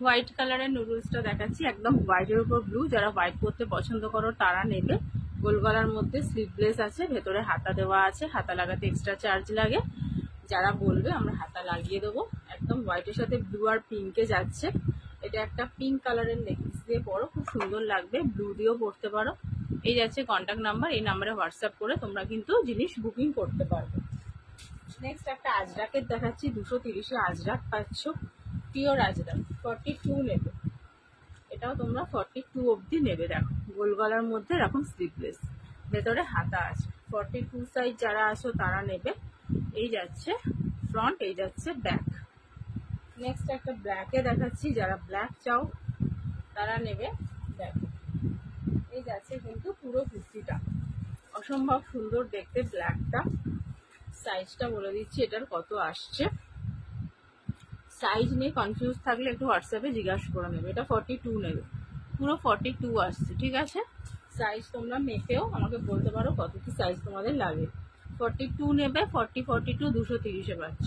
White কালারের নুডলসটা দেখাচ্ছি, একদম হোয়াইটের উপর ব্লু। যারা হোয়াইট পরতে পছন্দ করো তারা নেবে। গোল গলার মধ্যে স্লিভলেস আছে, ভেতরে হাতা দেওয়া আছে, হাতা লাগাতে এক্সট্রা চার্জ লাগে। যারা বলবে আমরা হাতা লাগিয়ে দেবো। একদম হোয়াইটের সাথে ব্লু আর পিঙ্কে যাচ্ছে। এটা একটা পিঙ্ক কালারের নেকলেস দিয়ে পরো, খুব সুন্দর লাগবে। ব্লু দিয়েও পরতে পারো। এই যাচ্ছে কন্ট্যাক্ট নাম্বার, এই নাম্বারে হোয়াটসঅ্যাপ করে তোমরা কিন্তু জিনিস বুকিং করতে পারবে। নেক্সট একটা আজরাকের দেখাচ্ছি, 230-এ আজরাক পাচ্ছ, পিওর আজরাক, 42 নেবে। এটাও তোমরা 42 অবধি নেবে। দেখো গোল গলার মধ্যে এরকম স্লিভলেস, ভেতরে হাতা আছে। 42 সাইজ যারা আসো তারা নেবে। এই যাচ্ছে ফ্রন্ট, এই যাচ্ছে ব্যাক। নেক্সট একটা ব্ল্যাকে দেখাচ্ছি, যারা ব্ল্যাক চাও তারা নেবে। দেখো এই যাচ্ছে কিন্তু পুরো কুর্তিটা, অসম্ভব সুন্দর দেখতে ব্ল্যাকটা। সাইজটা বলে দিচ্ছি এটার কত আসছে। সাইজ নিয়ে কনফিউজ থাকলে একটু হোয়াটসঅ্যাপে জিজ্ঞাসা করে নেবে। এটা 42 নেবে, পুরো 42 আসছে, ঠিক আছে। সাইজ তোমরা মেপেও আমাকে বলতে পারো কত কি সাইজ তোমাদের লাগে। 42 নেবে, 42 230-এ পাচ্ছ।